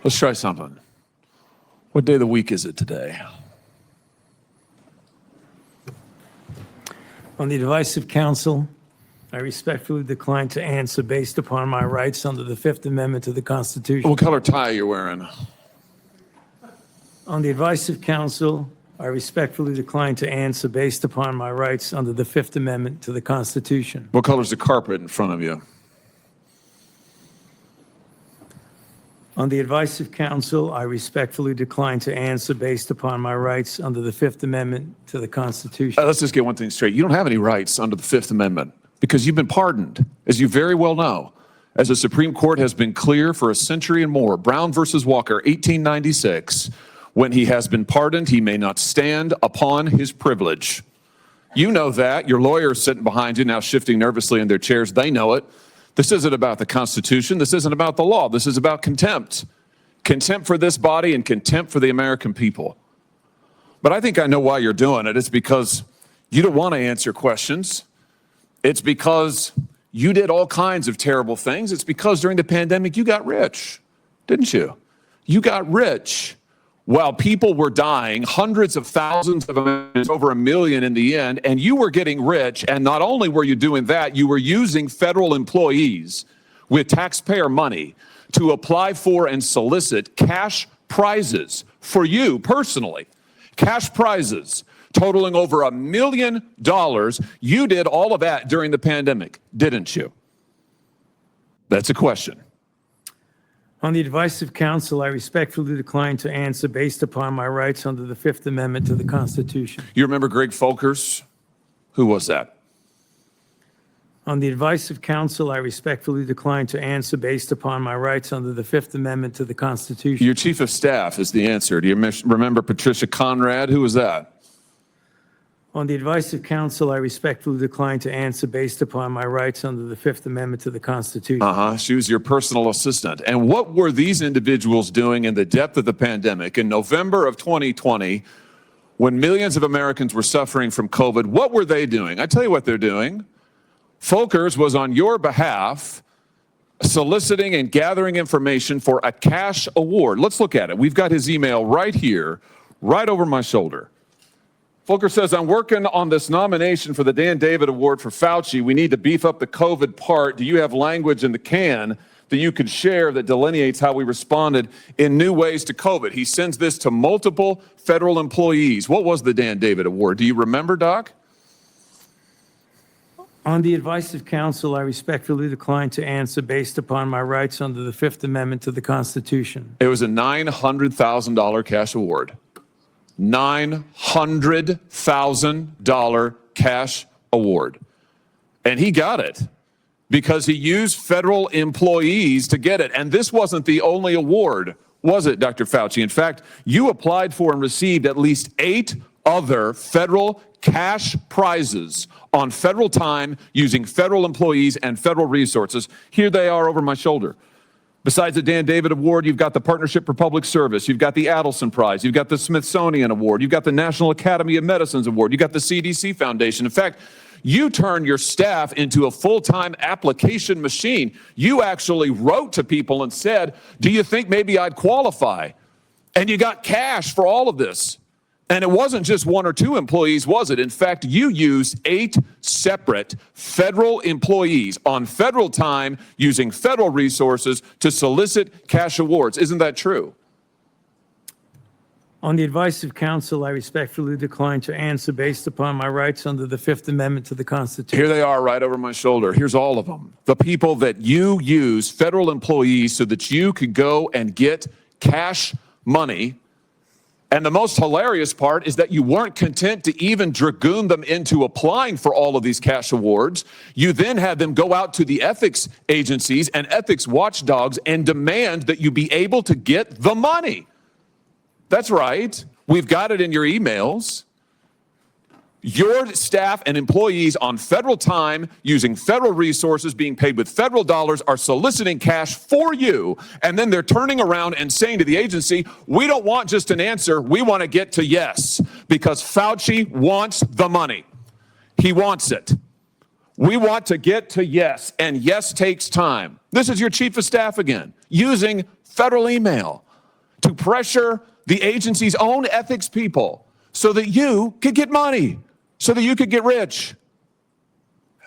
Let's try something. What day of the week is it today? On the advice of counsel, I respectfully decline to answer based upon my rights under the Fifth Amendment to the Constitution. What color tie are you wearing? On the advice of counsel, I respectfully decline to answer based upon my rights under the Fifth Amendment to the Constitution. What color's the carpet in front of you? On the advice of counsel, I respectfully decline to answer based upon my rights under the Fifth Amendment to the Constitution. Let's just get one thing straight. You don't have any rights under the Fifth Amendment because you've been pardoned, as you very well know. As the Supreme Court has been clear for a century and more, Brown versus Walker, 1896, when he has been pardoned, he may not stand upon his privilege. You know that. Your lawyers sitting behind you now shifting nervously in their chairs. They know it. This isn't about the Constitution. This isn't about the law. This is about contempt. Contempt for this body and contempt for the American people. But I think I know why you're doing it. It's because you don't want to answer questions. It's because you did all kinds of terrible things. It's because during the pandemic you got rich, didn't you? You got rich while people were dying, hundreds of thousands of Americans, over 1 million in the end, and you were getting rich. And not only were you doing that, you were using federal employees with taxpayer money to apply for and solicit cash prizes for you personally, cash prizes totaling over $1 million. You did all of that during the pandemic, didn't you? That's a question. On the advice of counsel, I respectfully decline to answer based upon my rights under the Fifth Amendment to the Constitution. You remember Greg Folkers? Who was that? On the advice of counsel, I respectfully decline to answer based upon my rights under the Fifth Amendment to the Constitution. Your chief of staff is the answer. Do you remember Patricia Conrad? Who was that? On the advice of counsel, I respectfully decline to answer based upon my rights under the Fifth Amendment to the Constitution. She was your personal assistant. And what were these individuals doing in the depth of the pandemic in November of 2020 when millions of Americans were suffering from COVID? What were they doing? I tell you what they're doing. Folkers was on your behalf soliciting and gathering information for a cash award. Let's look at it. We've got his email right here, right over my shoulder. Folkers says, I'm working on this nomination for the Dan David Award for Fauci. We need to beef up the COVID part. Do you have language in the can that you could share that delineates how we responded in new ways to COVID? He sends this to multiple federal employees. What was the Dan David Award? Do you remember, Doc? On the advice of counsel, I respectfully decline to answer based upon my rights under the Fifth Amendment to the Constitution. It was a $900,000 cash award. $900,000 cash award. And he got it because he used federal employees to get it. And this wasn't the only award, was it, Dr. Fauci? In fact, you applied for and received at least 8 other federal cash prizes on federal time using federal employees and federal resources. Here they are over my shoulder. Besides the Dan David Award, you've got the Partnership for Public Service, you've got the Adelson Prize, you've got the Smithsonian Award, you've got the National Academy of Medicine's Award, you've got the CDC Foundation. In fact, you turned your staff into a full-time application machine. You actually wrote to people and said, do you think maybe I'd qualify? And you got cash for all of this. And it wasn't just 1 or 2 employees, was it? In fact, you used 8 separate federal employees on federal time using federal resources to solicit cash awards. Isn't that true? On the advice of counsel, I respectfully decline to answer based upon my rights under the Fifth Amendment to the Constitution. Here they are right over my shoulder. Here's all of them. The people that you use, federal employees, so that you could go and get cash money. And the most hilarious part is that you weren't content to even dragoon them into applying for all of these cash awards. You then had them go out to the ethics agencies and ethics watchdogs and demand that you be able to get the money. That's right. We've got it in your emails. Your staff and employees on federal time, using federal resources, being paid with federal dollars, are soliciting cash for you. And then they're turning around and saying to the agency, we don't want just an answer. We want to get to yes, because Fauci wants the money. He wants it. We want to get to yes, and yes takes time. This is your chief of staff again, using federal email. to pressure the agency's own ethics people so that you could get money, so that you could get rich.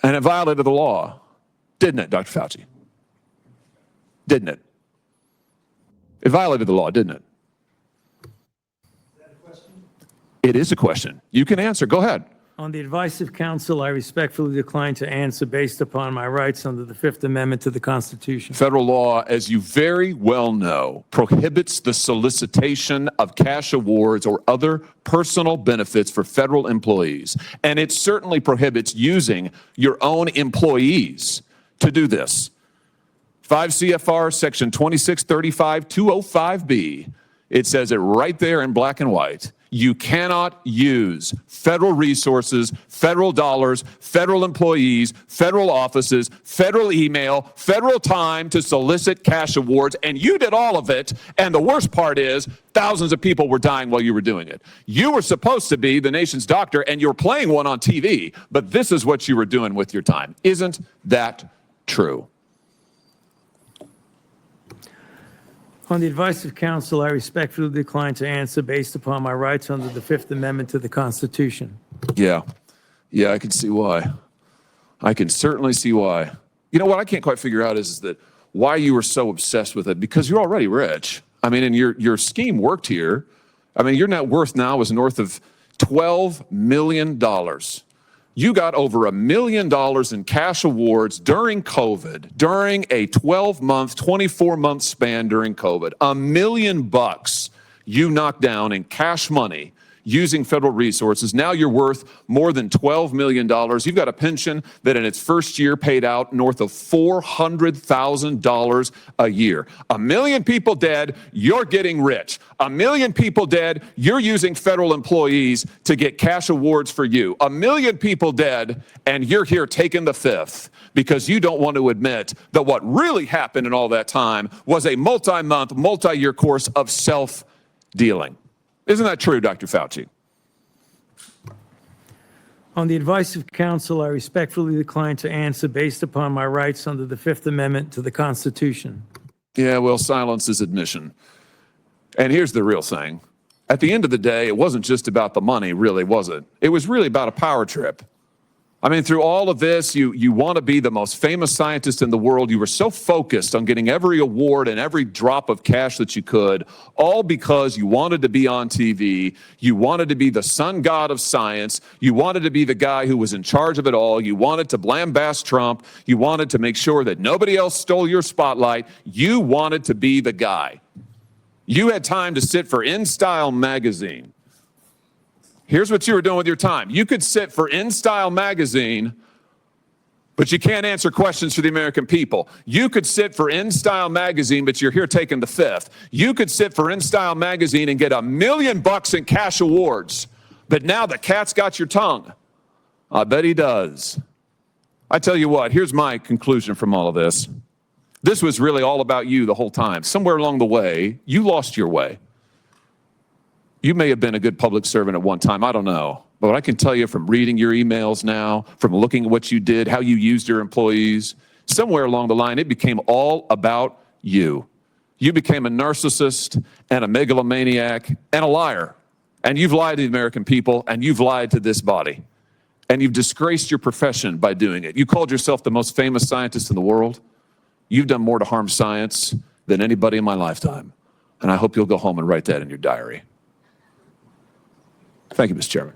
And it violated the law, didn't it, Dr. Fauci? Didn't it? It violated the law, didn't it? Is that a question? It is a question. You can answer. Go ahead. On the advice of counsel, I respectfully decline to answer based upon my rights under the Fifth Amendment to the Constitution. Federal law, as you very well know, prohibits the solicitation of cash awards or other personal benefits for federal employees. And it certainly prohibits using your own employees to do this. 5 CFR section 2635-205B, it says it right there in black and white. You cannot use federal resources, federal dollars, federal employees, federal offices, federal email, federal time to solicit cash awards, and you did all of it, and the worst part is thousands of people were dying while you were doing it. You were supposed to be the nation's doctor, and you're playing one on TV, but this is what you were doing with your time. Isn't that true? On the advice of counsel, I respectfully decline to answer based upon my rights under the Fifth Amendment to the Constitution. Yeah, I can see why. I can certainly see why. You know what I can't quite figure out is that why you were so obsessed with it, because you're already rich. I mean, and your scheme worked here. I mean, your net worth now is north of $12 million. You got over $1 million in cash awards during COVID, during a 12-month, 24-month span during COVID. $1 million you knocked down in cash money using federal resources. Now you're worth more than $12 million. You've got a pension that in its first year paid out north of $400,000 a year. 1 million people dead, you're getting rich. 1 million people dead, you're using federal employees to get cash awards for you. 1 million people dead, and you're here taking the fifth because you don't want to admit that what really happened in all that time was a multi-month, multi-year course of self-dealing. Isn't that true, Dr. Fauci? On the advice of counsel, I respectfully decline to answer based upon my rights under the Fifth Amendment to the Constitution. Yeah, well, silence is admission. And here's the real thing. At the end of the day, it wasn't just about the money, really, was it? It was really about a power trip. I mean, through all of this, you want to be the most famous scientist in the world. You were so focused on getting every award and every drop of cash that you could, all because you wanted to be on TV. You wanted to be the sun god of science. You wanted to be the guy who was in charge of it all. You wanted to lambast Trump. You wanted to make sure that nobody else stole your spotlight. You wanted to be the guy. You had time to sit for InStyle magazine. Here's what you were doing with your time. You could sit for InStyle magazine, but you can't answer questions for the American people. You could sit for InStyle magazine, but you're here taking the fifth. You could sit for InStyle magazine and get $1 million in cash awards, but now the cat's got your tongue. I bet he does. I tell you what, here's my conclusion from all of this. This was really all about you the whole time. Somewhere along the way, you lost your way. You may have been a good public servant at one time, I don't know. But I can tell you from reading your emails now, from looking at what you did, how you used your employees, somewhere along the line, it became all about you. You became a narcissist and a megalomaniac and a liar. And you've lied to the American people, and you've lied to this body. And you've disgraced your profession by doing it. You called yourself the most famous scientist in the world. You've done more to harm science than anybody in my lifetime. And I hope you'll go home and write that in your diary. Thank you, Mr. Chairman.